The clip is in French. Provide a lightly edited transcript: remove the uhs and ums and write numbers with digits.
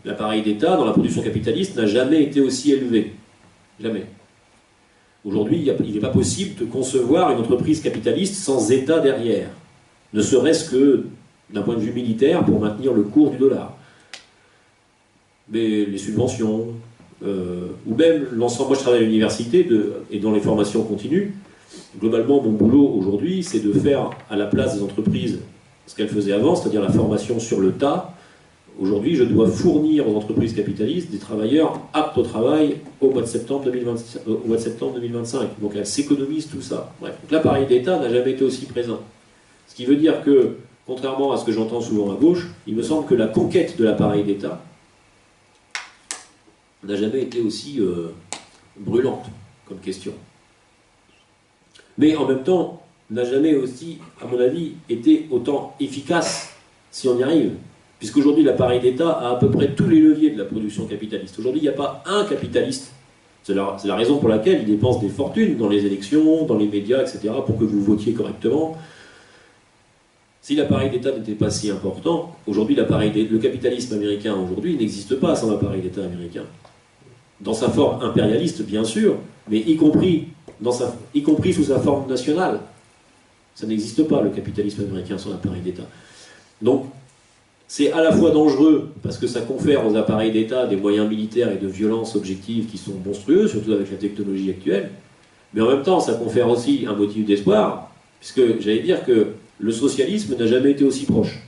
l'appareil d'État dans la production capitaliste n'a jamais été aussi élevé. Jamais. Aujourd'hui, il n'est pas possible de concevoir une entreprise capitaliste sans État derrière. Ne serait-ce que d'un point de vue militaire pour maintenir le cours du dollar. Mais les subventions, ou même l'ensemble. Moi, je travaille à l'université et dans les formations continues. Globalement, mon boulot aujourd'hui, c'est de faire à la place des entreprises ce qu'elles faisaient avant, c'est-à-dire la formation sur le tas. Aujourd'hui, je dois fournir aux entreprises capitalistes des travailleurs aptes au travail au mois de septembre 2025. Donc elles s'économisent tout ça. Bref, l'appareil d'État n'a jamais été aussi présent. Ce qui veut dire que, contrairement à ce que j'entends souvent à gauche, il me semble que la conquête de l'appareil d'État n'a jamais été aussi brûlante comme question. Mais en même temps, n'a jamais aussi, à mon avis, été autant efficace si on y arrive. Puisqu'aujourd'hui, l'appareil d'État a à peu près tous les leviers de la production capitaliste. Aujourd'hui, il n'y a pas un capitaliste. C'est la raison pour laquelle il dépense des fortunes dans les élections, dans les médias, etc., pour que vous votiez correctement. Si l'appareil d'État n'était pas si important, aujourd'hui, le capitalisme américain aujourd'hui n'existe pas sans l'appareil d'État américain. Dans sa forme impérialiste, bien sûr, mais y compris sous sa forme nationale. Ça n'existe pas, le capitalisme américain, sans l'appareil d'État. Donc, c'est à la fois dangereux, parce que ça confère aux appareils d'État des moyens militaires et de violence objective qui sont monstrueux, surtout avec la technologie actuelle, mais en même temps, ça confère aussi un motif d'espoir, puisque j'allais dire que le socialisme n'a jamais été aussi proche.